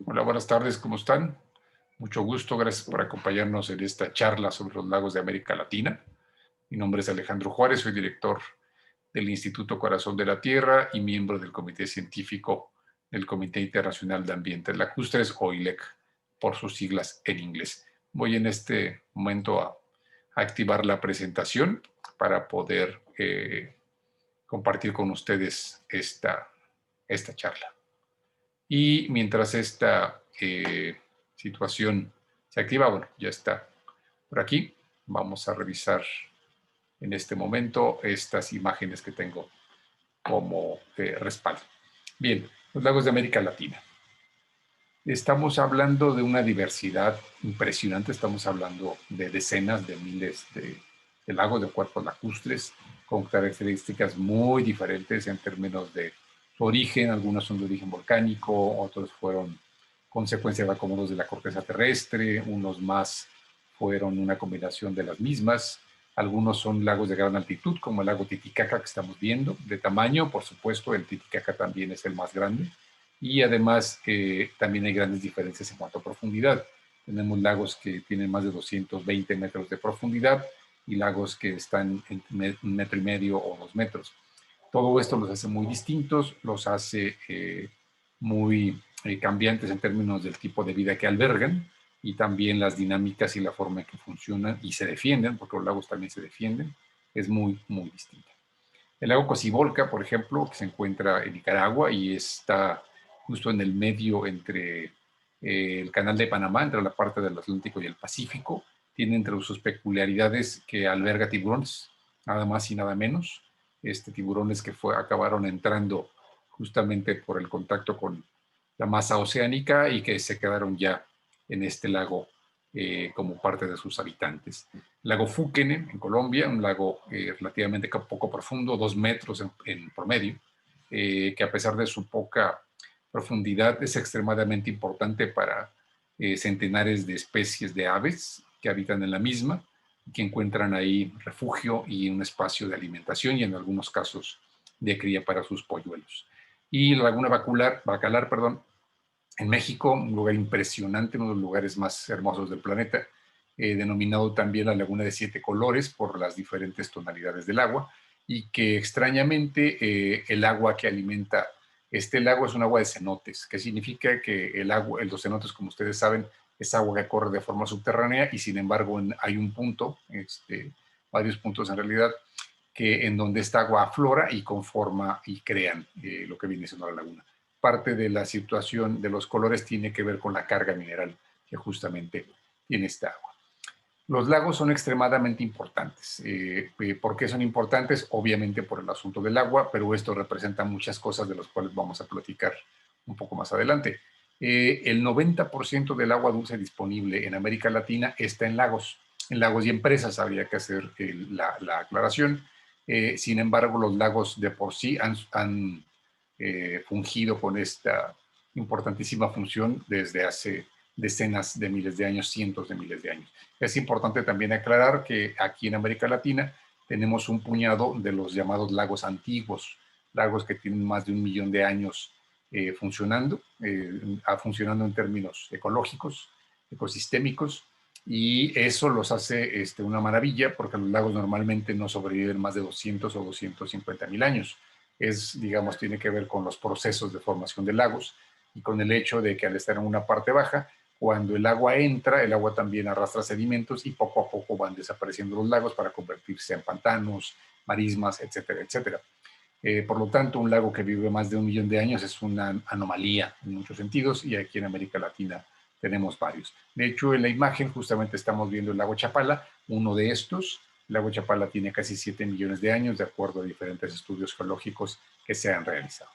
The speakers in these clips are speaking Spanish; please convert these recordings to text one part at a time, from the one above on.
Hola, buenas tardes, ¿cómo están? Mucho gusto, gracias por acompañarnos en esta charla sobre los lagos de América Latina. Mi nombre es Alejandro Juárez, soy director del Instituto Corazón de la Tierra y miembro del Comité Científico del Comité Internacional de Ambientes Lacustres, o ILEC, por sus siglas en inglés. Voy en este momento a activar la presentación para poder compartir con ustedes esta charla. Y mientras esta situación se activa, bueno, ya está por aquí. Vamos a revisar en este momento estas imágenes que tengo como respaldo. Bien, los lagos de América Latina. Estamos hablando de una diversidad impresionante, estamos hablando de decenas de miles de lagos, de cuerpos lacustres, con características muy diferentes en términos de su origen. Algunos son de origen volcánico, otros fueron consecuencia de acomodos de la corteza terrestre, unos más fueron una combinación de las mismas. Algunos son lagos de gran altitud, como el lago Titicaca que estamos viendo. De tamaño, por supuesto, el Titicaca también es el más grande. Y además también hay grandes diferencias en cuanto a profundidad. Tenemos lagos que tienen más de 220 metros de profundidad y lagos que están en 1,5 metros o 2 metros. Todo esto los hace muy distintos, los hace muy cambiantes en términos del tipo de vida que albergan y también las dinámicas y la forma en que funcionan y se defienden, porque los lagos también se defienden, es muy, muy distinta. El lago Cocibolca, por ejemplo, que se encuentra en Nicaragua y está justo en el medio entre el Canal de Panamá, entre la parte del Atlántico y el Pacífico, tiene entre sus peculiaridades que alberga tiburones, nada más y nada menos. Tiburones que acabaron entrando justamente por el contacto con la masa oceánica y que se quedaron ya en este lago como parte de sus habitantes. Lago Fúquene, en Colombia, un lago relativamente poco profundo, 2 metros en promedio, que a pesar de su poca profundidad es extremadamente importante para centenares de especies de aves que habitan en la misma, que encuentran ahí refugio y un espacio de alimentación y en algunos casos de cría para sus polluelos. Y la laguna Bacalar, perdón, en México, un lugar impresionante, uno de los lugares más hermosos del planeta, denominado también la Laguna de Siete Colores por las diferentes tonalidades del agua, y que extrañamente el agua que alimenta este lago es un agua de cenotes, que significa que el agua, los cenotes, como ustedes saben, es agua que corre de forma subterránea y sin embargo hay un punto, varios puntos en realidad, que en donde esta agua aflora y conforma y crean lo que viene siendo la laguna. Parte de la situación de los colores tiene que ver con la carga mineral que justamente tiene esta agua. Los lagos son extremadamente importantes. ¿Por qué son importantes? Obviamente por el asunto del agua, pero esto representa muchas cosas de las cuales vamos a platicar un poco más adelante. El 90% del agua dulce disponible en América Latina está en lagos y empresas, habría que hacer la aclaración. Sin embargo, los lagos de por sí han fungido con esta importantísima función desde hace decenas de miles de años, cientos de miles de años. Es importante también aclarar que aquí en América Latina tenemos un puñado de los llamados lagos antiguos, lagos que tienen más de 1 millón de años funcionando en términos ecológicos, ecosistémicos, y eso los hace una maravilla porque los lagos normalmente no sobreviven más de 200 o 250 mil años. Digamos, tiene que ver con los procesos de formación de lagos y con el hecho de que al estar en una parte baja, cuando el agua entra, el agua también arrastra sedimentos y poco a poco van desapareciendo los lagos para convertirse en pantanos, marismas, etcétera, etcétera. Por lo tanto, un lago que vive más de 1 millón de años es una anomalía en muchos sentidos y aquí en América Latina tenemos varios. De hecho, en la imagen justamente estamos viendo el lago Chapala, uno de estos. El lago Chapala tiene casi 7 millones de años, de acuerdo a diferentes estudios geológicos que se han realizado.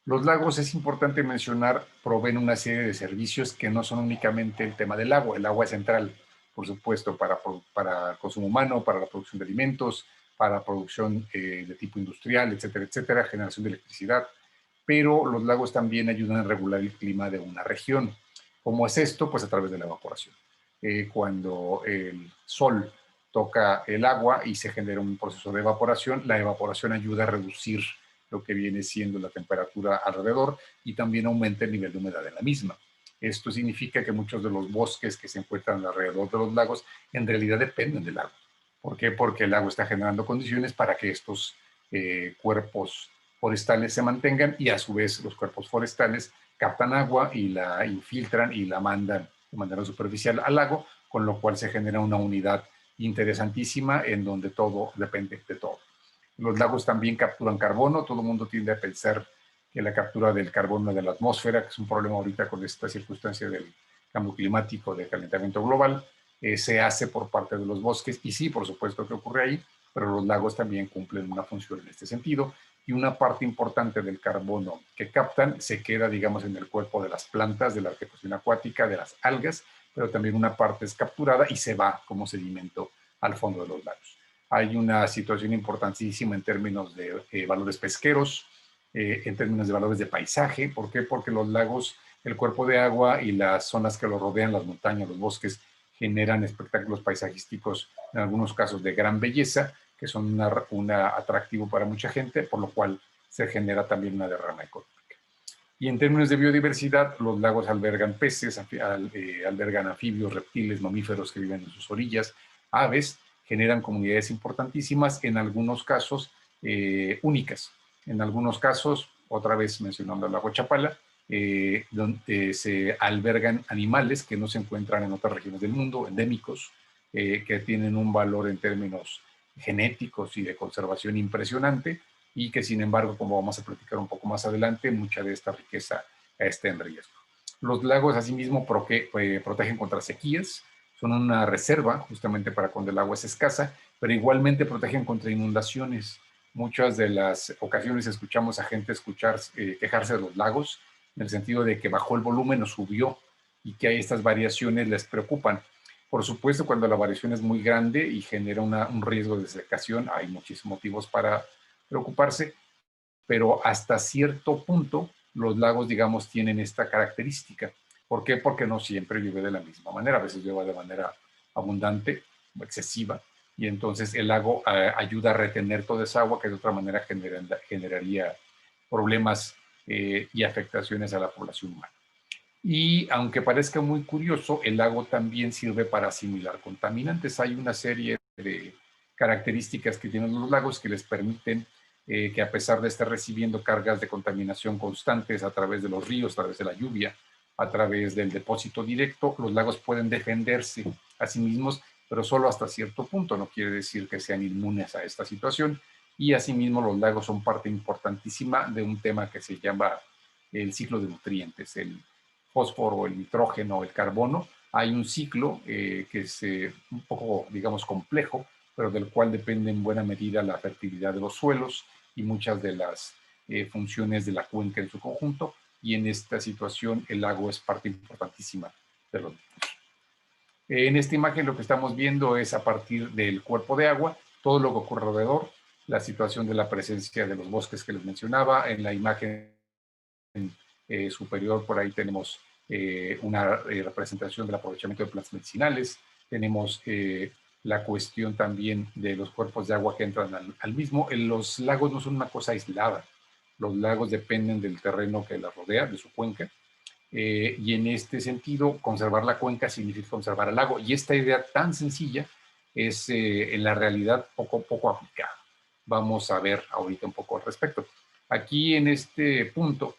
Los lagos, es importante mencionar, proveen una serie de servicios que no son únicamente el tema del agua. El agua es central, por supuesto, para consumo humano, para la producción de alimentos, para la producción de tipo industrial, etcétera, etcétera, generación de electricidad. Pero los lagos también ayudan a regular el clima de una región. ¿Cómo es esto? Pues a través de la evaporación. Cuando el sol toca el agua y se genera un proceso de evaporación, la evaporación ayuda a reducir lo que viene siendo la temperatura alrededor y también aumenta el nivel de humedad en la misma. Esto significa que muchos de los bosques que se encuentran alrededor de los lagos en realidad dependen del agua. ¿Por qué? Porque el agua está generando condiciones para que estos cuerpos forestales se mantengan y a su vez los cuerpos forestales captan agua y la infiltran y la mandan de manera superficial al lago, con lo cual se genera una unidad interesantísima en donde todo depende de todo. Los lagos también capturan carbono, todo el mundo tiende a pensar que la captura del carbono de la atmósfera, que es un problema ahorita con esta circunstancia del cambio climático, de calentamiento global, se hace por parte de los bosques, y sí, por supuesto que ocurre ahí, pero los lagos también cumplen una función en este sentido, y una parte importante del carbono que captan se queda, digamos, en el cuerpo de las plantas, de la vegetación acuática, de las algas, pero también una parte es capturada y se va como sedimento al fondo de los lagos. Hay una situación importantísima en términos de valores pesqueros, en términos de valores de paisaje. ¿Por qué? Porque los lagos, el cuerpo de agua y las zonas que lo rodean, las montañas, los bosques, generan espectáculos paisajísticos, en algunos casos de gran belleza, que son un atractivo para mucha gente, por lo cual se genera también una derrama económica. Y en términos de biodiversidad, los lagos albergan peces, albergan anfibios, reptiles, mamíferos que viven en sus orillas, aves, generan comunidades importantísimas, en algunos casos únicas. En algunos casos, otra vez mencionando el lago Chapala, donde se albergan animales que no se encuentran en otras regiones del mundo, endémicos, que tienen un valor en términos genéticos y de conservación impresionante, y que sin embargo, como vamos a platicar un poco más adelante, mucha de esta riqueza está en riesgo. Los lagos asimismo protegen contra sequías, son una reserva justamente para cuando el agua es escasa, pero igualmente protegen contra inundaciones. Muchas de las ocasiones escuchamos a gente quejarse de los lagos, en el sentido de que bajó el volumen o subió, y que estas variaciones les preocupan. Por supuesto, cuando la variación es muy grande y genera un riesgo de secación, hay muchísimos motivos para preocuparse, pero hasta cierto punto los lagos, digamos, tienen esta característica. ¿Por qué? Porque no siempre llueve de la misma manera, a veces llueve de manera abundante o excesiva, y entonces el lago ayuda a retener toda esa agua que de otra manera generaría problemas y afectaciones a la población humana. Y aunque parezca muy curioso, el lago también sirve para asimilar contaminantes. Hay una serie de características que tienen los lagos que les permiten que, a pesar de estar recibiendo cargas de contaminación constantes a través de los ríos, a través de la lluvia, a través del depósito directo, los lagos pueden defenderse a sí mismos, pero solo hasta cierto punto. No quiere decir que sean inmunes a esta situación. Y asimismo los lagos son parte importantísima de un tema que se llama el ciclo de nutrientes, el fósforo, el nitrógeno, el carbono. Hay un ciclo que es un poco, digamos, complejo, pero del cual depende en buena medida la fertilidad de los suelos y muchas de las funciones de la cuenca en su conjunto. Y en esta situación el lago es parte importantísima de los mismos. En esta imagen lo que estamos viendo es, a partir del cuerpo de agua, todo lo que ocurre alrededor, la situación de la presencia de los bosques que les mencionaba. En la imagen superior, por ahí tenemos una representación del aprovechamiento de plantas medicinales. Tenemos la cuestión también de los cuerpos de agua que entran al mismo. Los lagos no son una cosa aislada. Los lagos dependen del terreno que la rodea, de su cuenca. Y en este sentido, conservar la cuenca significa conservar el lago. Y esta idea tan sencilla es en la realidad poco aplicada. Vamos a ver ahorita un poco al respecto. Aquí en este punto,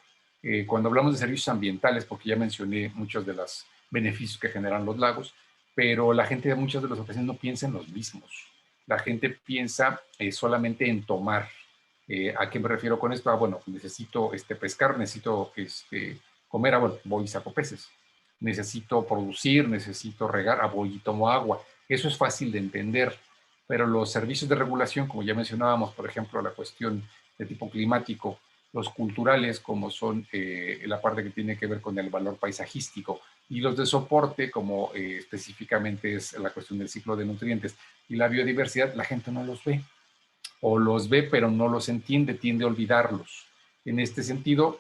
cuando hablamos de servicios ambientales, porque ya mencioné muchos de los beneficios que generan los lagos, pero la gente de muchas de las ocasiones no piensa en los mismos. La gente piensa solamente en tomar. ¿A qué me refiero con esto? Bueno, necesito pescar, necesito comer, voy y saco peces. Necesito producir, necesito regar, voy y tomo agua. Eso es fácil de entender, pero los servicios de regulación, como ya mencionábamos, por ejemplo, la cuestión de tipo climático, los culturales, como son la parte que tiene que ver con el valor paisajístico, y los de soporte, como específicamente es la cuestión del ciclo de nutrientes y la biodiversidad, la gente no los ve, o los ve pero no los entiende, tiende a olvidarlos. En este sentido,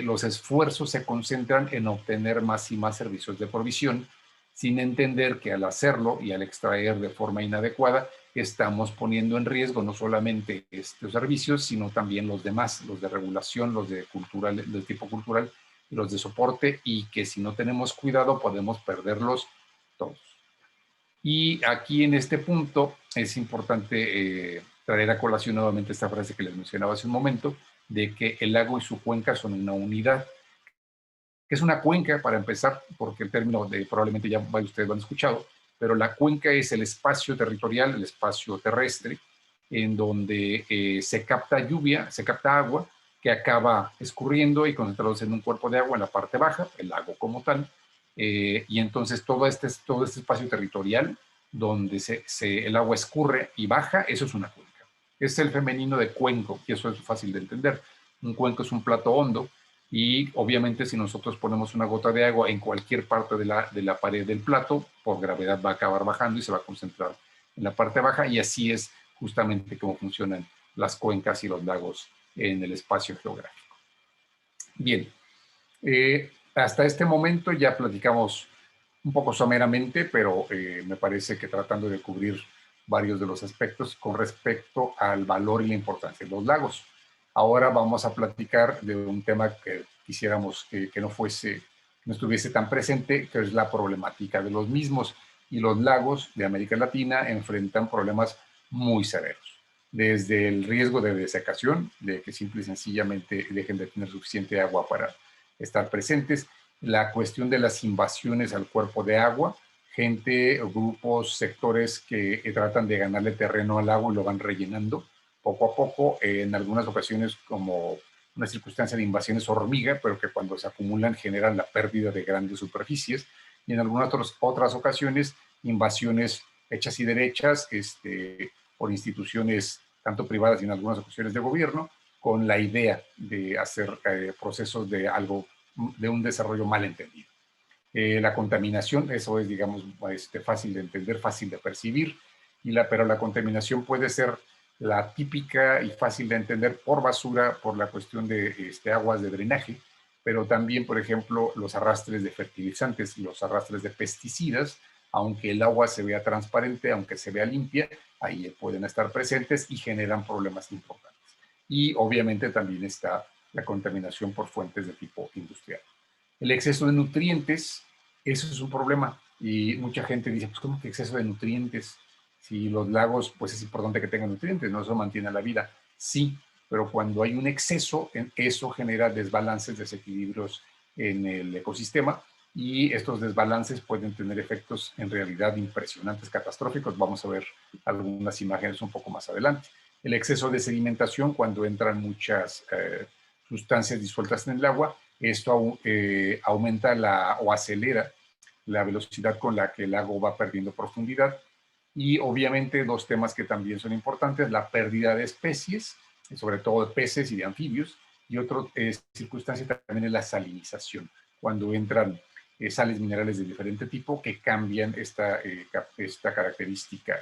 los esfuerzos se concentran en obtener más y más servicios de provisión sin entender que al hacerlo y al extraer de forma inadecuada, estamos poniendo en riesgo no solamente estos servicios, sino también los demás, los de regulación, los de cultural, del tipo cultural, los de soporte, y que si no tenemos cuidado podemos perderlos todos. Y aquí en este punto es importante traer a colación nuevamente esta frase que les mencionaba hace un momento, de que el lago y su cuenca son una unidad. ¿Qué es una cuenca? Para empezar, porque el término probablemente ya ustedes lo han escuchado, pero la cuenca es el espacio territorial, el espacio terrestre, en donde se capta lluvia, se capta agua, que acaba escurriendo y concentrándose en un cuerpo de agua en la parte baja, el lago como tal, y entonces todo este espacio territorial donde el agua escurre y baja, eso es una cuenca. Es el femenino de cuenco, y eso es fácil de entender. Un cuenco es un plato hondo, y obviamente si nosotros ponemos una gota de agua en cualquier parte de la pared del plato, por gravedad va a acabar bajando y se va a concentrar en la parte baja, y así es justamente como funcionan las cuencas y los lagos en el espacio geográfico. Bien, hasta este momento ya platicamos un poco someramente, pero me parece que tratando de cubrir varios de los aspectos con respecto al valor y la importancia de los lagos. Ahora vamos a platicar de un tema que quisiéramos que no estuviese tan presente, que es la problemática de los mismos. Y los lagos de América Latina enfrentan problemas muy severos. Desde el riesgo de desecación, de que simple y sencillamente dejen de tener suficiente agua para estar presentes, la cuestión de las invasiones al cuerpo de agua, gente, grupos, sectores que tratan de ganarle terreno al agua y lo van rellenando poco a poco, en algunas ocasiones como una circunstancia de invasiones hormiga, pero que cuando se acumulan generan la pérdida de grandes superficies, y en algunas otras ocasiones invasiones hechas y derechas por instituciones tanto privadas y en algunas ocasiones de gobierno, con la idea de hacer procesos de un desarrollo mal entendido. La contaminación, eso es, digamos, fácil de entender, fácil de percibir, pero la contaminación puede ser la típica y fácil de entender por basura, por la cuestión de aguas de drenaje, pero también, por ejemplo, los arrastres de fertilizantes, los arrastres de pesticidas, aunque el agua se vea transparente, aunque se vea limpia, ahí pueden estar presentes y generan problemas importantes. Y obviamente también está la contaminación por fuentes de tipo industrial. El exceso de nutrientes, eso es un problema. Y mucha gente dice, pues ¿cómo que exceso de nutrientes? Si los lagos, pues es importante que tengan nutrientes, ¿no? Eso mantiene la vida. Sí, pero cuando hay un exceso, eso genera desbalances, desequilibrios en el ecosistema, y estos desbalances pueden tener efectos en realidad impresionantes, catastróficos. Vamos a ver algunas imágenes un poco más adelante. El exceso de sedimentación, cuando entran muchas sustancias disueltas en el agua, esto aumenta o acelera la velocidad con la que el lago va perdiendo profundidad. Y obviamente dos temas que también son importantes, la pérdida de especies, sobre todo de peces y de anfibios, y otra circunstancia también es la salinización, cuando entran sales minerales de diferente tipo que cambian esta característica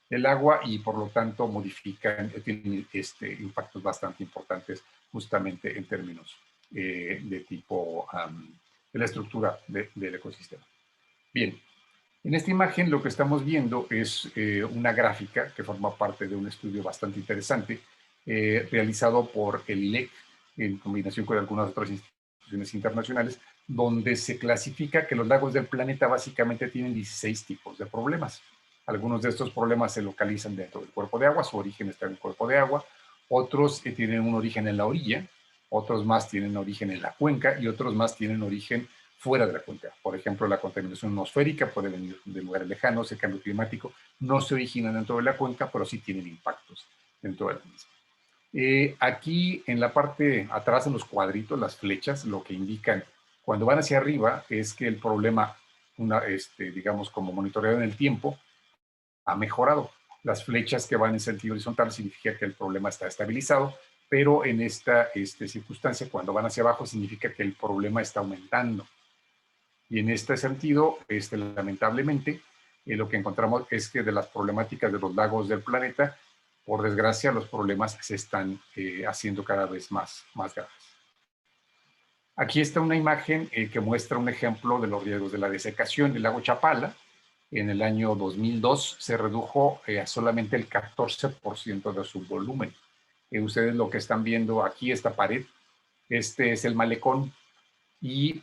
del agua y por lo tanto modifican, tienen impactos bastante importantes justamente en términos de tipo de la estructura del ecosistema. Bien, en esta imagen lo que estamos viendo es una gráfica que forma parte de un estudio bastante interesante realizado por el ILEC en combinación con algunas otras instituciones internacionales, donde se clasifica que los lagos del planeta básicamente tienen 16 tipos de problemas. Algunos de estos problemas se localizan dentro del cuerpo de agua, su origen está en el cuerpo de agua, otros tienen un origen en la orilla, otros más tienen origen en la cuenca y otros más tienen origen fuera de la cuenca. Por ejemplo, la contaminación atmosférica puede venir de lugares lejanos, el cambio climático no se origina dentro de la cuenca, pero sí tienen impactos dentro de la misma. Aquí en la parte atrás, en los cuadritos, las flechas, lo que indican cuando van hacia arriba es que el problema, digamos, como monitoreado en el tiempo, ha mejorado. Las flechas que van en sentido horizontal significa que el problema está estabilizado, pero en esta circunstancia, cuando van hacia abajo, significa que el problema está aumentando. Y en este sentido, lamentablemente, lo que encontramos es que de las problemáticas de los lagos del planeta, por desgracia, los problemas se están haciendo cada vez más graves. Aquí está una imagen que muestra un ejemplo de los riesgos de la desecación del lago Chapala. En el año 2002 se redujo a solamente el 14% de su volumen. Ustedes lo que están viendo aquí, esta pared, este es el malecón, y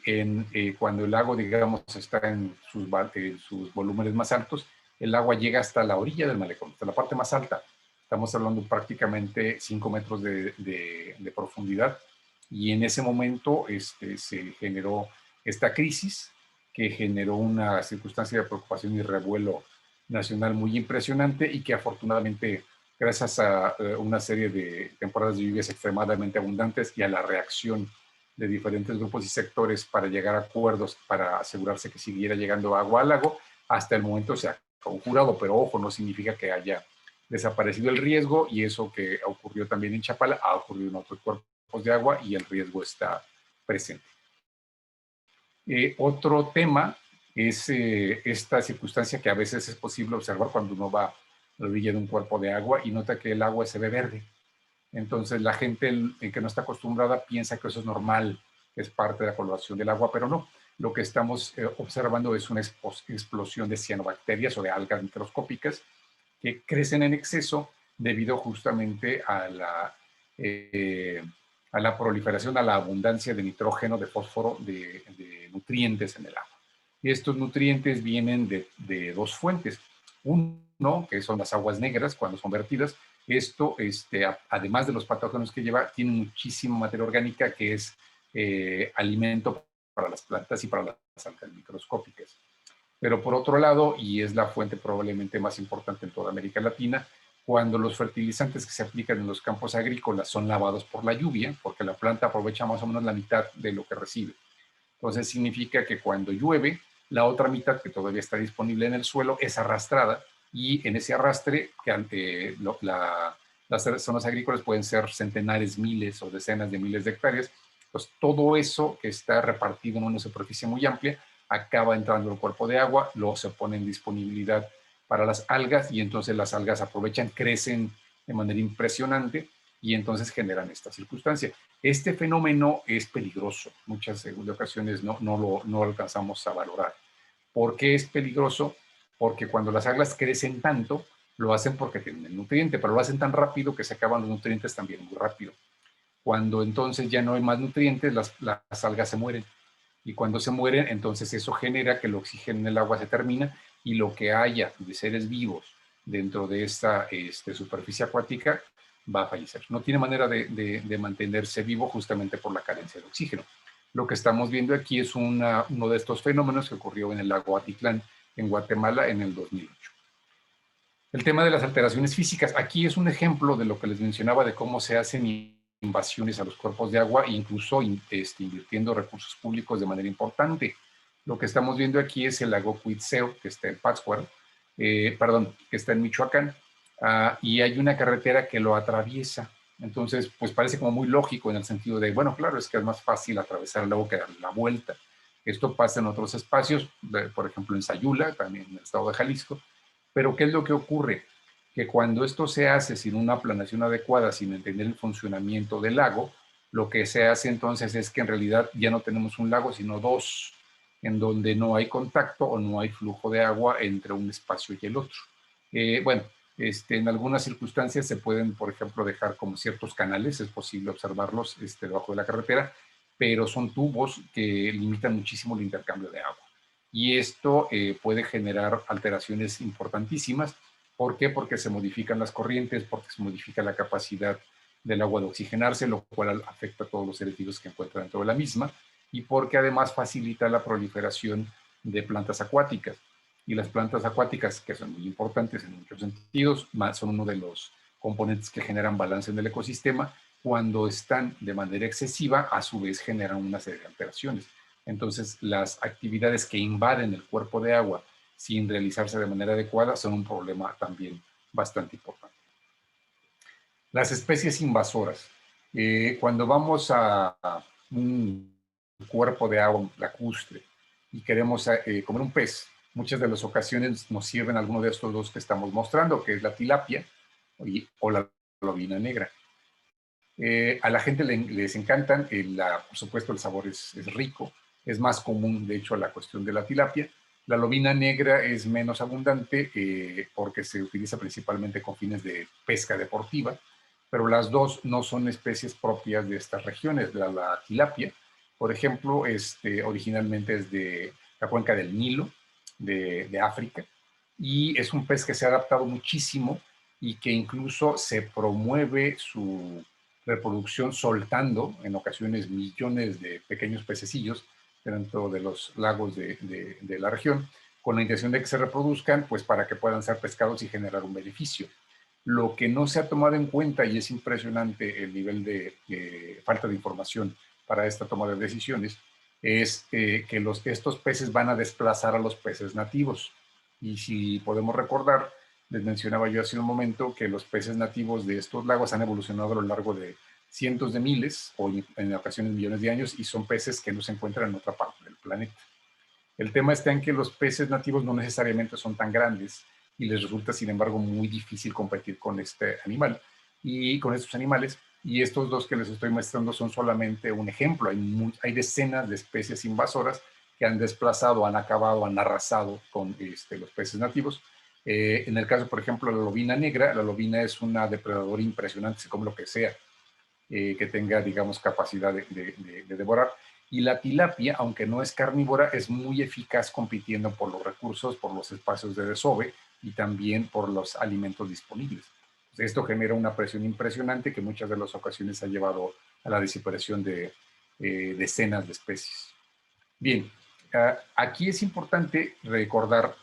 cuando el lago, digamos, está en sus volúmenes más altos, el agua llega hasta la orilla del malecón, hasta la parte más alta. Estamos hablando prácticamente 5 metros de profundidad, y en ese momento se generó esta crisis que generó una circunstancia de preocupación y revuelo nacional muy impresionante, y que afortunadamente, gracias a una serie de temporadas de lluvias extremadamente abundantes y a la reacción de diferentes grupos y sectores para llegar a acuerdos para asegurarse que siguiera llegando agua al lago, hasta el momento se ha conjurado, pero ojo, no significa que haya desaparecido el riesgo, y eso que ocurrió también en Chapala ha ocurrido en otros cuerpos de agua y el riesgo está presente. Otro tema es esta circunstancia que a veces es posible observar cuando uno va a la orilla de un cuerpo de agua y nota que el agua se ve verde. Entonces la gente que no está acostumbrada piensa que eso es normal, que es parte de la coloración del agua, pero no. Lo que estamos observando es una explosión de cianobacterias o de algas microscópicas que crecen en exceso debido justamente a la proliferación, a la abundancia de nitrógeno, de fósforo, de nutrientes en el agua. Y estos nutrientes vienen de dos fuentes. Uno, que son las aguas negras cuando son vertidas. Esto, además de los patógenos que lleva, tiene muchísima materia orgánica que es alimento para las plantas y para las algas microscópicas. Pero por otro lado, y es la fuente probablemente más importante en toda América Latina, cuando los fertilizantes que se aplican en los campos agrícolas son lavados por la lluvia, porque la planta aprovecha más o menos la mitad de lo que recibe. Entonces significa que cuando llueve, la otra mitad que todavía está disponible en el suelo es arrastrada, y en ese arrastre, las zonas agrícolas pueden ser centenares, miles o decenas de miles de hectáreas, pues todo eso que está repartido en una superficie muy amplia acaba entrando al cuerpo de agua, luego se pone en disponibilidad para las algas, y entonces las algas aprovechan, crecen de manera impresionante, y entonces generan esta circunstancia. Este fenómeno es peligroso, muchas ocasiones no lo alcanzamos a valorar. ¿Por qué es peligroso? Porque cuando las algas crecen tanto, lo hacen porque tienen el nutriente, pero lo hacen tan rápido que se acaban los nutrientes también muy rápido. Cuando entonces ya no hay más nutrientes, las algas se mueren. Y cuando se mueren, entonces eso genera que el oxígeno en el agua se termina, y lo que haya de seres vivos dentro de esta superficie acuática va a fallecer. No tiene manera de mantenerse vivo justamente por la carencia de oxígeno. Lo que estamos viendo aquí es uno de estos fenómenos que ocurrió en el lago Atitlán, en Guatemala, en el 2008. El tema de las alteraciones físicas. Aquí es un ejemplo de lo que les mencionaba de cómo se hacen invasiones a los cuerpos de agua, incluso invirtiendo recursos públicos de manera importante. Lo que estamos viendo aquí es el lago Cuitzeo, que está en Pátzcuaro, que está en Michoacán, y hay una carretera que lo atraviesa. Entonces, pues parece como muy lógico en el sentido de, bueno, claro, es que es más fácil atravesar el lago que dar la vuelta. Esto pasa en otros espacios, por ejemplo en Sayula, también en el estado de Jalisco. Pero ¿qué es lo que ocurre? Que cuando esto se hace sin una planeación adecuada, sin entender el funcionamiento del lago, lo que se hace entonces es que en realidad ya no tenemos un lago, sino dos, en donde no hay contacto o no hay flujo de agua entre un espacio y el otro. Bueno, en algunas circunstancias se pueden, por ejemplo, dejar como ciertos canales, es posible observarlos debajo de la carretera, pero son tubos que limitan muchísimo el intercambio de agua. Y esto puede generar alteraciones importantísimas. ¿Por qué? Porque se modifican las corrientes, porque se modifica la capacidad del agua de oxigenarse, lo cual afecta a todos los seres vivos que encuentran dentro de la misma, y porque además facilita la proliferación de plantas acuáticas. Y las plantas acuáticas, que son muy importantes en muchos sentidos, son uno de los componentes que generan balance en el ecosistema. Cuando están de manera excesiva, a su vez generan una serie de alteraciones. Entonces, las actividades que invaden el cuerpo de agua sin realizarse de manera adecuada son un problema también bastante importante. Las especies invasoras. Cuando vamos a un cuerpo de agua lacustre y queremos comer un pez, muchas de las ocasiones nos sirven alguno de estos dos que estamos mostrando, que es la tilapia o la lobina negra. A la gente les encantan, por supuesto el sabor es rico, es más común de hecho la cuestión de la tilapia. La lobina negra es menos abundante porque se utiliza principalmente con fines de pesca deportiva, pero las dos no son especies propias de estas regiones. La tilapia, por ejemplo, originalmente es de la cuenca del Nilo, de África, y es un pez que se ha adaptado muchísimo y que incluso se promueve su reproducción soltando en ocasiones millones de pequeños pececillos dentro de los lagos de la región, con la intención de que se reproduzcan, pues para que puedan ser pescados y generar un beneficio. Lo que no se ha tomado en cuenta, y es impresionante el nivel de falta de información para esta toma de decisiones, es que estos peces van a desplazar a los peces nativos. Y si podemos recordar, les mencionaba yo hace un momento que los peces nativos de estos lagos han evolucionado a lo largo de cientos de miles o en ocasiones millones de años y son peces que no se encuentran en otra parte del planeta. El tema está en que los peces nativos no necesariamente son tan grandes y les resulta, sin embargo, muy difícil competir con este animal y con estos animales. Y estos dos que les estoy mostrando son solamente un ejemplo. Hay decenas de especies invasoras que han desplazado, han acabado, han arrasado con los peces nativos. En el caso, por ejemplo, de la lobina negra, la lobina es una depredadora impresionante, se come lo que sea, que tenga, digamos, capacidad de devorar. Y la tilapia, aunque no es carnívora, es muy eficaz compitiendo por los recursos, por los espacios de desove y también por los alimentos disponibles. Esto genera una presión impresionante que muchas de las ocasiones ha llevado a la desaparición de decenas de especies. Bien, aquí es importante recordar,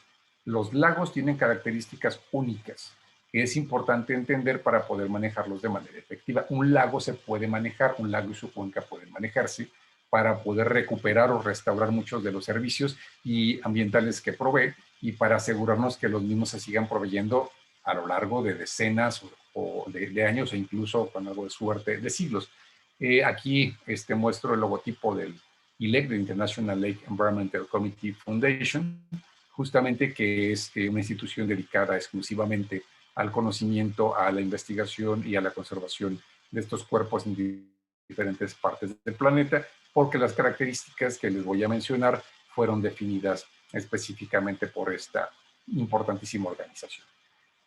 los lagos tienen características únicas que es importante entender para poder manejarlos de manera efectiva. Un lago se puede manejar, un lago y su cuenca pueden manejarse para poder recuperar o restaurar muchos de los servicios y ambientales que provee y para asegurarnos que los mismos se sigan proveyendo a lo largo de decenas o de años e incluso con algo de suerte de siglos. Aquí muestro el logotipo del ILEC, del International Lake Environmental Committee Foundation, justamente que es una institución dedicada exclusivamente al conocimiento, a la investigación y a la conservación de estos cuerpos en diferentes partes del planeta, porque las características que les voy a mencionar fueron definidas específicamente por esta importantísima organización.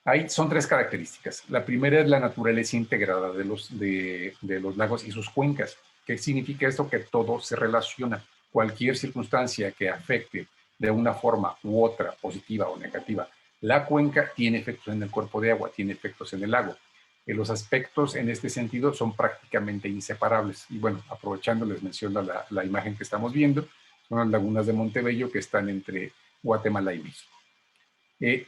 Ahí son tres características. La primera es la naturaleza integrada de los lagos y sus cuencas. ¿Qué significa esto? Que todo se relaciona. Cualquier circunstancia que afecte de una forma u otra, positiva o negativa, la cuenca tiene efectos en el cuerpo de agua, tiene efectos en el lago. Los aspectos en este sentido son prácticamente inseparables. Y bueno, aprovechando, les menciono la imagen que estamos viendo, son las lagunas de Montebello que están entre Guatemala y México.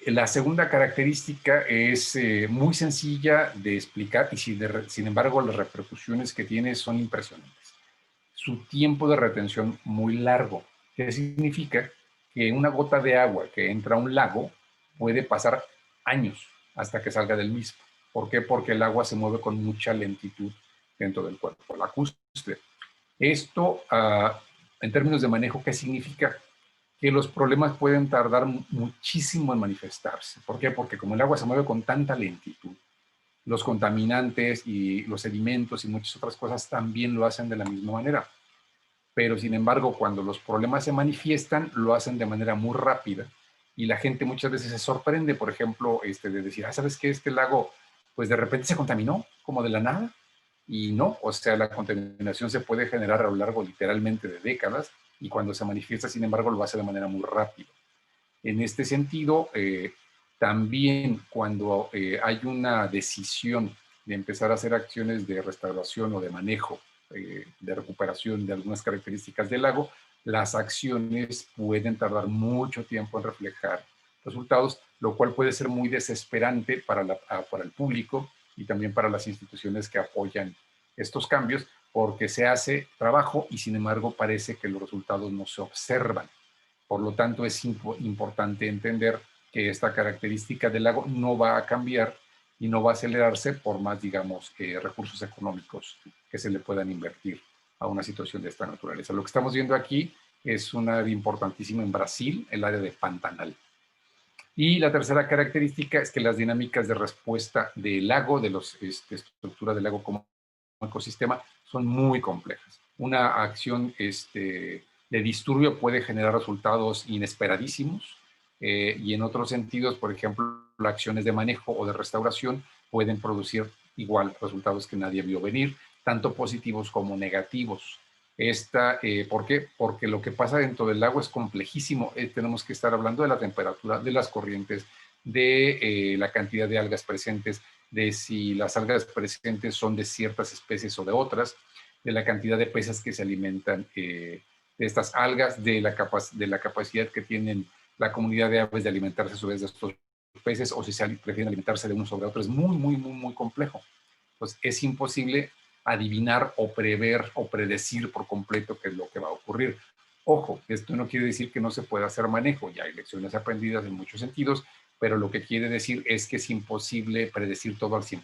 La segunda característica es muy sencilla de explicar y sin embargo las repercusiones que tiene son impresionantes. Su tiempo de retención muy largo, que significa que una gota de agua que entra a un lago puede pasar años hasta que salga del mismo. ¿Por qué? Porque el agua se mueve con mucha lentitud dentro del cuerpo lacustre. Esto, en términos de manejo, ¿qué significa? Que los problemas pueden tardar muchísimo en manifestarse. ¿Por qué? Porque como el agua se mueve con tanta lentitud, los contaminantes y los sedimentos y muchas otras cosas también lo hacen de la misma manera. Pero sin embargo, cuando los problemas se manifiestan, lo hacen de manera muy rápida y la gente muchas veces se sorprende, por ejemplo, de decir, ¿sabes qué? Este lago, pues de repente se contaminó, como de la nada. Y no, o sea, la contaminación se puede generar a lo largo literalmente de décadas y cuando se manifiesta, sin embargo, lo hace de manera muy rápida. En este sentido, también cuando hay una decisión de empezar a hacer acciones de restauración o de manejo, de recuperación de algunas características del lago, las acciones pueden tardar mucho tiempo en reflejar resultados, lo cual puede ser muy desesperante para el público y también para las instituciones que apoyan estos cambios, porque se hace trabajo y sin embargo parece que los resultados no se observan. Por lo tanto, es importante entender que esta característica del lago no va a cambiar y no va a acelerarse por más, digamos, recursos económicos que se le puedan invertir a una situación de esta naturaleza. Lo que estamos viendo aquí es un área importantísima en Brasil, el área de Pantanal. Y la tercera característica es que las dinámicas de respuesta del lago, de la estructura del lago como ecosistema son muy complejas. Una acción de disturbio puede generar resultados inesperadísimos y en otros sentidos, por ejemplo, acciones de manejo o de restauración pueden producir igual resultados que nadie vio venir, tanto positivos como negativos. ¿Por qué? Porque lo que pasa dentro del lago es complejísimo. Tenemos que estar hablando de la temperatura, de las corrientes, de la cantidad de algas presentes, de si las algas presentes son de ciertas especies o de otras, de la cantidad de peces que se alimentan de estas algas, de la capacidad que tienen la comunidad de aves de alimentarse a su vez de estos peces, o si se prefieren alimentarse de uno sobre otro. Es muy, muy, muy, muy complejo. Pues es imposible adivinar o prever o predecir por completo qué es lo que va a ocurrir. Ojo, esto no quiere decir que no se pueda hacer manejo, ya hay lecciones aprendidas en muchos sentidos, pero lo que quiere decir es que es imposible predecir todo al 100%.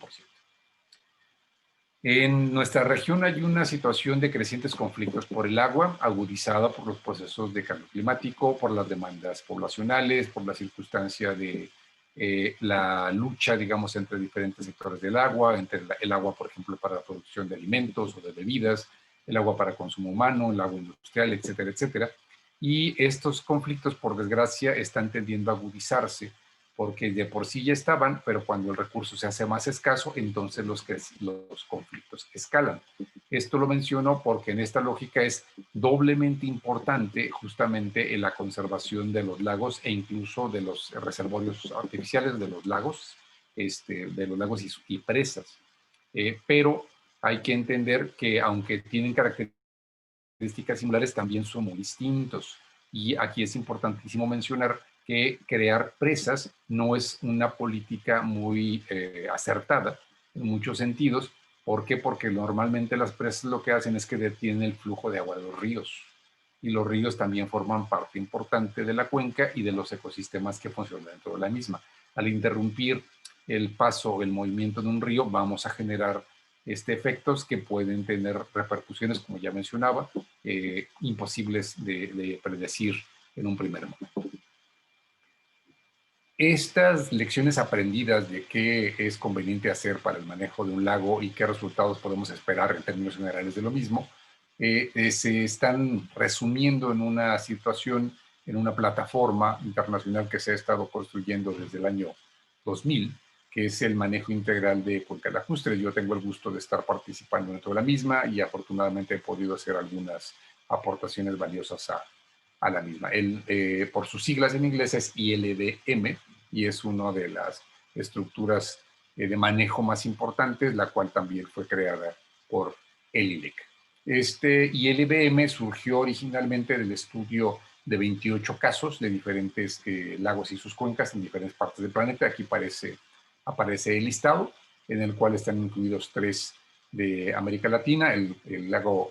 En nuestra región hay una situación de crecientes conflictos por el agua, agudizada por los procesos de cambio climático, por las demandas poblacionales, por la circunstancia de la lucha, digamos, entre diferentes sectores del agua, entre el agua, por ejemplo, para la producción de alimentos o de bebidas, el agua para consumo humano, el agua industrial, etcétera, etcétera. Y estos conflictos, por desgracia, están tendiendo a agudizarse porque de por sí ya estaban, pero cuando el recurso se hace más escaso, entonces los conflictos escalan. Esto lo menciono porque en esta lógica es doblemente importante justamente en la conservación de los lagos e incluso de los reservorios artificiales de los lagos, y presas. Pero hay que entender que aunque tienen características similares, también son muy distintos. Y aquí es importantísimo mencionar que crear presas no es una política muy acertada en muchos sentidos. ¿Por qué? Porque normalmente las presas lo que hacen es que detienen el flujo de agua de los ríos. Y los ríos también forman parte importante de la cuenca y de los ecosistemas que funcionan dentro de la misma. Al interrumpir el paso o el movimiento de un río, vamos a generar efectos que pueden tener repercusiones, como ya mencionaba, imposibles de predecir en un primer momento. Estas lecciones aprendidas de qué es conveniente hacer para el manejo de un lago y qué resultados podemos esperar en términos generales de lo mismo, se están resumiendo en una situación, en una plataforma internacional que se ha estado construyendo desde el año 2000, que es el manejo integral de cuenca lacustre. Yo tengo el gusto de estar participando dentro de la misma y afortunadamente he podido hacer algunas aportaciones valiosas a la misma. Por sus siglas en inglés es ILDM y es una de las estructuras de manejo más importantes, la cual también fue creada por el ILEC. Este ILDM surgió originalmente del estudio de 28 casos de diferentes lagos y sus cuencas en diferentes partes del planeta. Aquí aparece el listado, en el cual están incluidos 3 de América Latina, el lago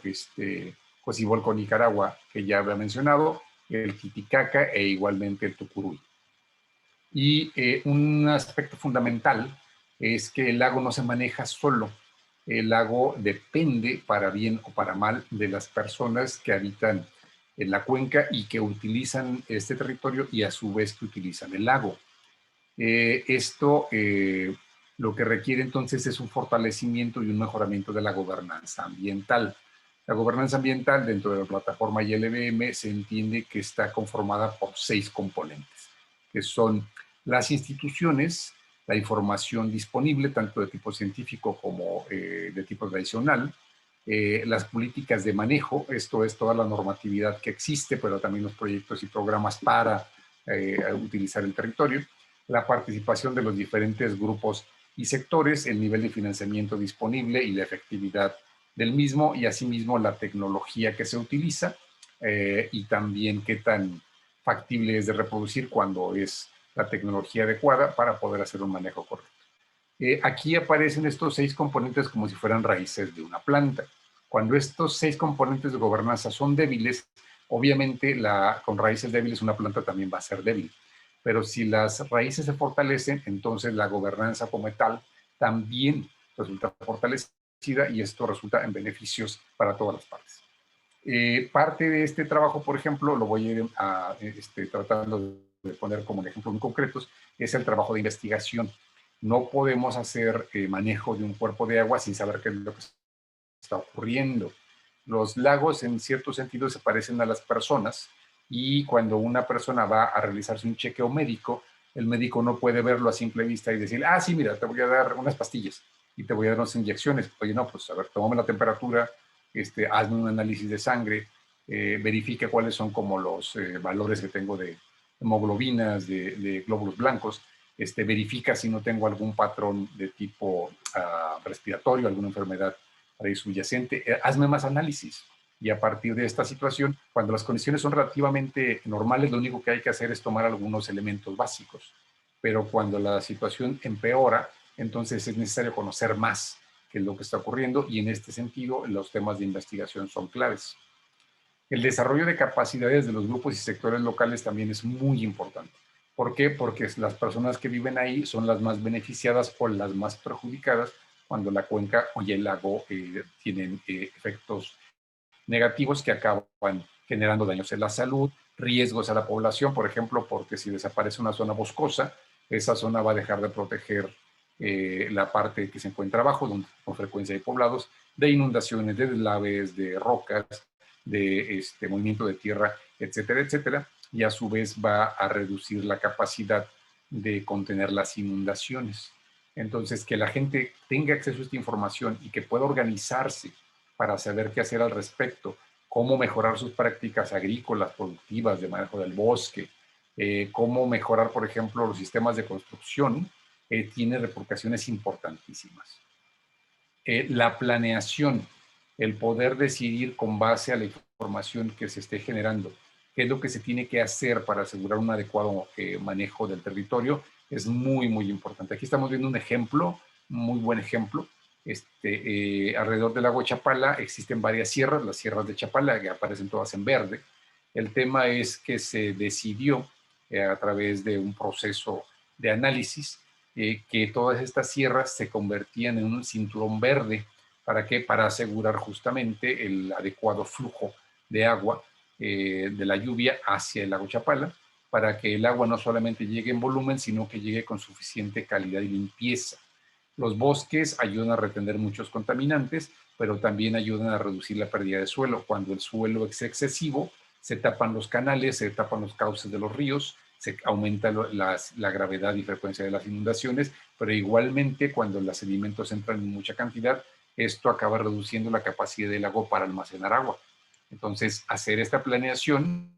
Cocibolco, Nicaragua, que ya había mencionado, el Titicaca e igualmente el Tucuruí. Y un aspecto fundamental es que el lago no se maneja solo. El lago depende, para bien o para mal, de las personas que habitan en la cuenca y que utilizan este territorio y a su vez que utilizan el lago. Esto lo que requiere entonces es un fortalecimiento y un mejoramiento de la gobernanza ambiental. La gobernanza ambiental dentro de la plataforma ILBM se entiende que está conformada por 6 componentes, que son las instituciones, la información disponible, tanto de tipo científico como de tipo tradicional, las políticas de manejo, esto es toda la normatividad que existe, pero también los proyectos y programas para utilizar el territorio, la participación de los diferentes grupos y sectores, el nivel de financiamiento disponible y la efectividad del mismo, y asimismo la tecnología que se utiliza y también qué tan factible es de reproducir cuando es la tecnología adecuada para poder hacer un manejo correcto. Aquí aparecen estos 6 componentes como si fueran raíces de una planta. Cuando estos 6 componentes de gobernanza son débiles, obviamente con raíces débiles una planta también va a ser débil. Pero si las raíces se fortalecen, entonces la gobernanza como tal también resulta fortalecida y esto resulta en beneficios para todas las partes. Parte de este trabajo, por ejemplo, lo voy a ir tratando de poner como ejemplos muy concretos, es el trabajo de investigación. No podemos hacer manejo de un cuerpo de agua sin saber qué es lo que está ocurriendo. Los lagos en cierto sentido se parecen a las personas y cuando una persona va a realizarse un chequeo médico, el médico no puede verlo a simple vista y decir, ah, sí, mira, te voy a dar unas pastillas y te voy a dar unas inyecciones. Oye, no, pues a ver, tómame la temperatura, hazme un análisis de sangre, verifica cuáles son como los valores que tengo de hemoglobinas, de glóbulos blancos, verifica si no tengo algún patrón de tipo respiratorio, alguna enfermedad subyacente, hazme más análisis. Y a partir de esta situación, cuando las condiciones son relativamente normales, lo único que hay que hacer es tomar algunos elementos básicos. Pero cuando la situación empeora, entonces es necesario conocer más qué es lo que está ocurriendo y en este sentido los temas de investigación son claves. El desarrollo de capacidades de los grupos y sectores locales también es muy importante. ¿Por qué? Porque las personas que viven ahí son las más beneficiadas o las más perjudicadas cuando la cuenca o el lago tienen efectos negativos que acaban generando daños en la salud, riesgos a la población, por ejemplo, porque si desaparece una zona boscosa, esa zona va a dejar de proteger la parte que se encuentra abajo, donde con frecuencia hay poblados, de inundaciones, de deslaves, de rocas, de movimiento de tierra, etcétera, etcétera, y a su vez va a reducir la capacidad de contener las inundaciones. Entonces, que la gente tenga acceso a esta información y que pueda organizarse para saber qué hacer al respecto, cómo mejorar sus prácticas agrícolas, productivas, de manejo del bosque, cómo mejorar, por ejemplo, los sistemas de construcción, tiene repercusiones importantísimas. La planeación, el poder decidir con base a la información que se esté generando, qué es lo que se tiene que hacer para asegurar un adecuado manejo del territorio, es muy, muy importante. Aquí estamos viendo un ejemplo, muy buen ejemplo. Alrededor del lago Chapala existen varias sierras, las sierras de Chapala, que aparecen todas en verde. El tema es que se decidió a través de un proceso de análisis que todas estas sierras se convertían en un cinturón verde. ¿Para qué? Para asegurar justamente el adecuado flujo de agua de la lluvia hacia el lago Chapala, para que el agua no solamente llegue en volumen, sino que llegue con suficiente calidad y limpieza. Los bosques ayudan a retener muchos contaminantes, pero también ayudan a reducir la pérdida de suelo. Cuando el suelo es excesivo, se tapan los canales, se tapan los cauces de los ríos, se aumenta la gravedad y frecuencia de las inundaciones, pero igualmente cuando los sedimentos entran en mucha cantidad, esto acaba reduciendo la capacidad del lago para almacenar agua. Entonces, hacer esta planeación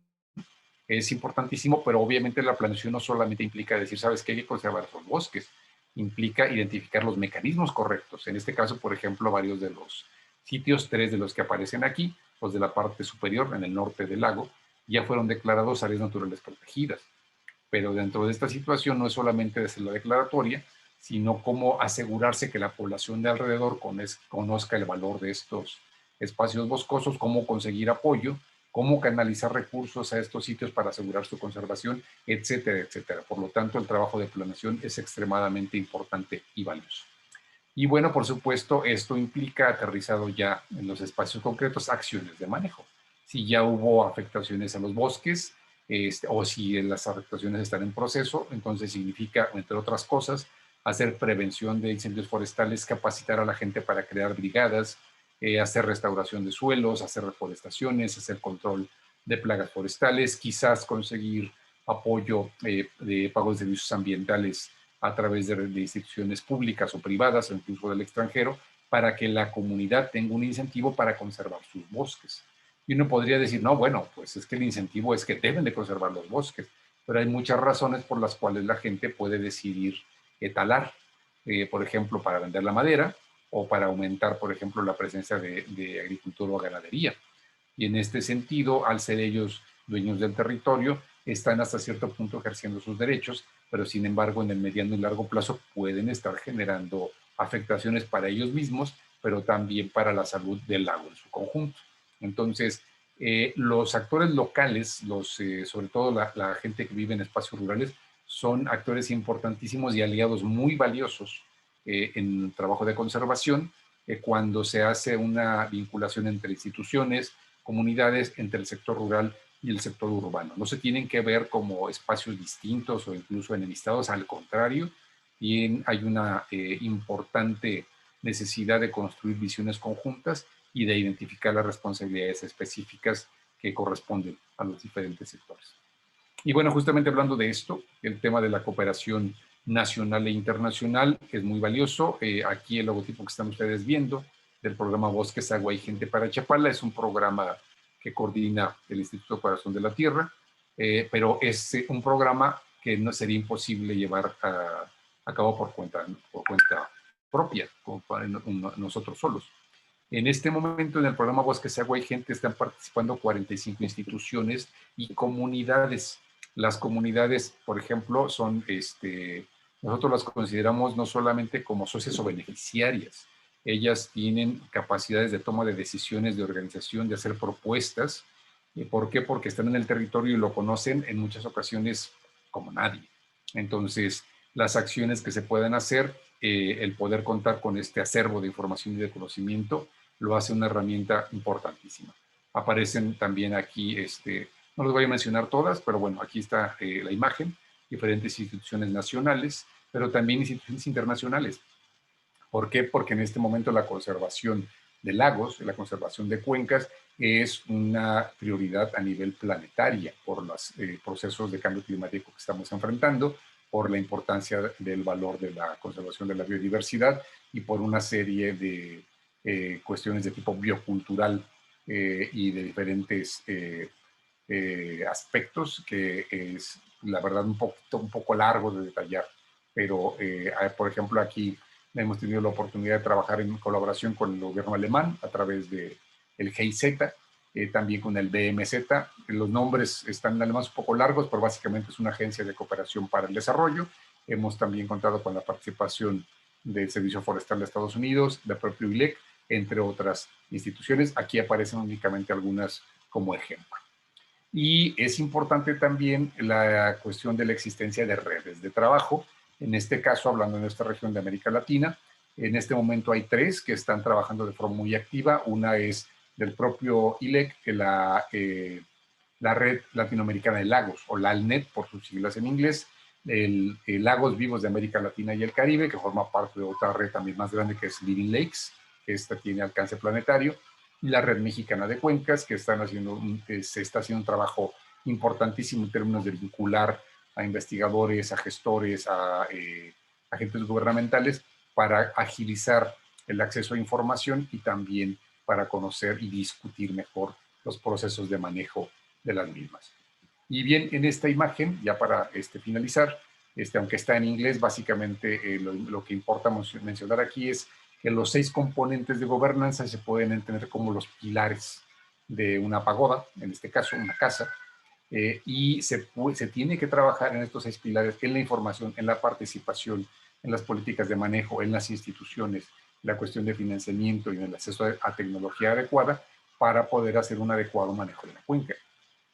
es importantísimo, pero obviamente la planeación no solamente implica decir, ¿sabes qué? Hay que conservar los bosques, implica identificar los mecanismos correctos. En este caso, por ejemplo, varios de los sitios, 3 de los que aparecen aquí, los de la parte superior, en el norte del lago, ya fueron declarados áreas naturales protegidas. Pero dentro de esta situación no es solamente desde la declaratoria, sino cómo asegurarse que la población de alrededor conozca el valor de estos espacios boscosos, cómo conseguir apoyo, cómo canalizar recursos a estos sitios para asegurar su conservación, etcétera, etcétera. Por lo tanto, el trabajo de planeación es extremadamente importante y valioso. Y bueno, por supuesto, esto implica, aterrizado ya en los espacios concretos, acciones de manejo. Si ya hubo afectaciones a los bosques, o si las afectaciones están en proceso, entonces significa, entre otras cosas, hacer prevención de incendios forestales, capacitar a la gente para crear brigadas, hacer restauración de suelos, hacer reforestaciones, hacer control de plagas forestales, quizás conseguir apoyo de pagos de servicios ambientales a través de instituciones públicas o privadas o incluso del extranjero, para que la comunidad tenga un incentivo para conservar sus bosques. Y uno podría decir, no, bueno, pues es que el incentivo es que deben de conservar los bosques, pero hay muchas razones por las cuales la gente puede decidir talar, por ejemplo, para vender la madera o para aumentar, por ejemplo, la presencia de agricultura o ganadería. Y en este sentido, al ser ellos dueños del territorio, están hasta cierto punto ejerciendo sus derechos, pero sin embargo en el mediano y largo plazo pueden estar generando afectaciones para ellos mismos, pero también para la salud del lago en su conjunto. Entonces, los actores locales, sobre todo la gente que vive en espacios rurales, son actores importantísimos y aliados muy valiosos en el trabajo de conservación cuando se hace una vinculación entre instituciones, comunidades, entre el sector rural y el sector urbano. No se tienen que ver como espacios distintos o incluso enemistados, al contrario, y hay una importante necesidad de construir visiones conjuntas y de identificar las responsabilidades específicas que corresponden a los diferentes sectores. Y bueno, justamente hablando de esto, el tema de la cooperación nacional e internacional es muy valioso. Aquí el logotipo que están ustedes viendo del programa Bosques, Agua y Gente para Chapala es un programa que coordina el Instituto Corazón de la Tierra, pero es un programa que no sería imposible llevar a cabo por cuenta propia, como para nosotros solos. En este momento, en el programa Bosques, Agua y Gente están participando 45 instituciones y comunidades. Las comunidades, por ejemplo, son, nosotros las consideramos no solamente como socias o beneficiarias, ellas tienen capacidades de toma de decisiones, de organización, de hacer propuestas. ¿Por qué? Porque están en el territorio y lo conocen en muchas ocasiones como nadie. Entonces, las acciones que se pueden hacer, el poder contar con este acervo de información y de conocimiento, lo hace una herramienta importantísima. Aparecen también aquí, no les voy a mencionar todas, pero bueno, aquí está la imagen, diferentes instituciones nacionales, pero también instituciones internacionales. ¿Por qué? Porque en este momento la conservación de lagos, la conservación de cuencas, es una prioridad a nivel planetaria por los procesos de cambio climático que estamos enfrentando, por la importancia del valor de la conservación de la biodiversidad y por una serie de cuestiones de tipo biocultural y de diferentes aspectos que es, la verdad, un poco largo de detallar. Pero, por ejemplo, aquí hemos tenido la oportunidad de trabajar en colaboración con el gobierno alemán a través del GIZ, también con el BMZ. Los nombres están además un poco largos, pero básicamente es una agencia de cooperación para el desarrollo. Hemos también contado con la participación del Servicio Forestal de Estados Unidos, del propio ILEC, entre otras instituciones. Aquí aparecen únicamente algunas como ejemplo. Y es importante también la cuestión de la existencia de redes de trabajo. En este caso, hablando de nuestra región de América Latina, en este momento hay 3 que están trabajando de forma muy activa. Una es del propio ILEC, la Red Latinoamericana de Lagos, o LALNET por sus siglas en inglés, el Lagos Vivos de América Latina y el Caribe, que forma parte de otra red también más grande que es Living Lakes, que esta tiene alcance planetario, y la Red Mexicana de Cuencas, que se está haciendo un trabajo importantísimo en términos de vincular a investigadores, a gestores, a agentes gubernamentales para agilizar el acceso a información y también para conocer y discutir mejor los procesos de manejo de las mismas. Y bien, en esta imagen, ya para finalizar, aunque está en inglés, básicamente lo que importa mencionar aquí es que los 6 componentes de gobernanza se pueden entender como los pilares de una pagoda, en este caso una casa, y se tiene que trabajar en estos 6 pilares, en la información, en la participación, en las políticas de manejo, en las instituciones, la cuestión de financiamiento y en el acceso a tecnología adecuada para poder hacer un adecuado manejo de la cuenca.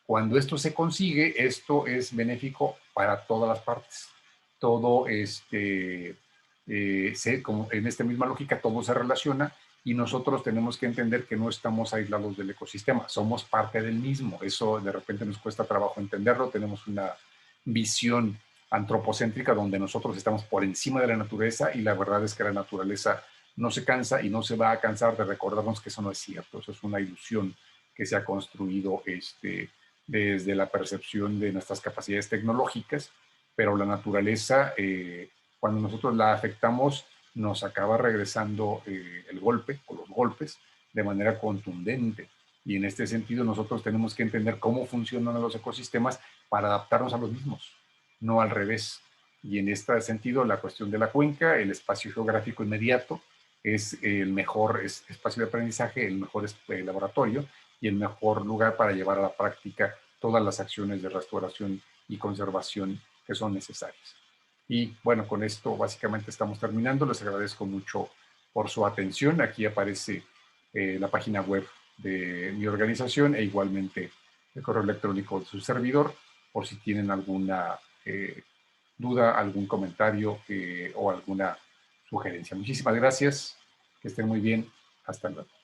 Cuando esto se consigue, esto es benéfico para todas las partes. Todo, como en esta misma lógica, todo se relaciona y nosotros tenemos que entender que no estamos aislados del ecosistema, somos parte del mismo. Eso de repente nos cuesta trabajo entenderlo, tenemos una visión antropocéntrica donde nosotros estamos por encima de la naturaleza y la verdad es que la naturaleza no se cansa y no se va a cansar de recordarnos que eso no es cierto, eso es una ilusión que se ha construido desde la percepción de nuestras capacidades tecnológicas, pero la naturaleza, cuando nosotros la afectamos, nos acaba regresando el golpe o los golpes de manera contundente. Y en este sentido nosotros tenemos que entender cómo funcionan los ecosistemas para adaptarnos a los mismos, no al revés. Y en este sentido, la cuestión de la cuenca, el espacio geográfico inmediato, es el mejor espacio de aprendizaje, el mejor laboratorio y el mejor lugar para llevar a la práctica todas las acciones de restauración y conservación que son necesarias. Y bueno, con esto básicamente estamos terminando. Les agradezco mucho por su atención. Aquí aparece la página web de mi organización e igualmente el correo electrónico de su servidor por si tienen alguna duda, algún comentario o alguna sugerencia. Muchísimas gracias. Que estén muy bien. Hasta luego.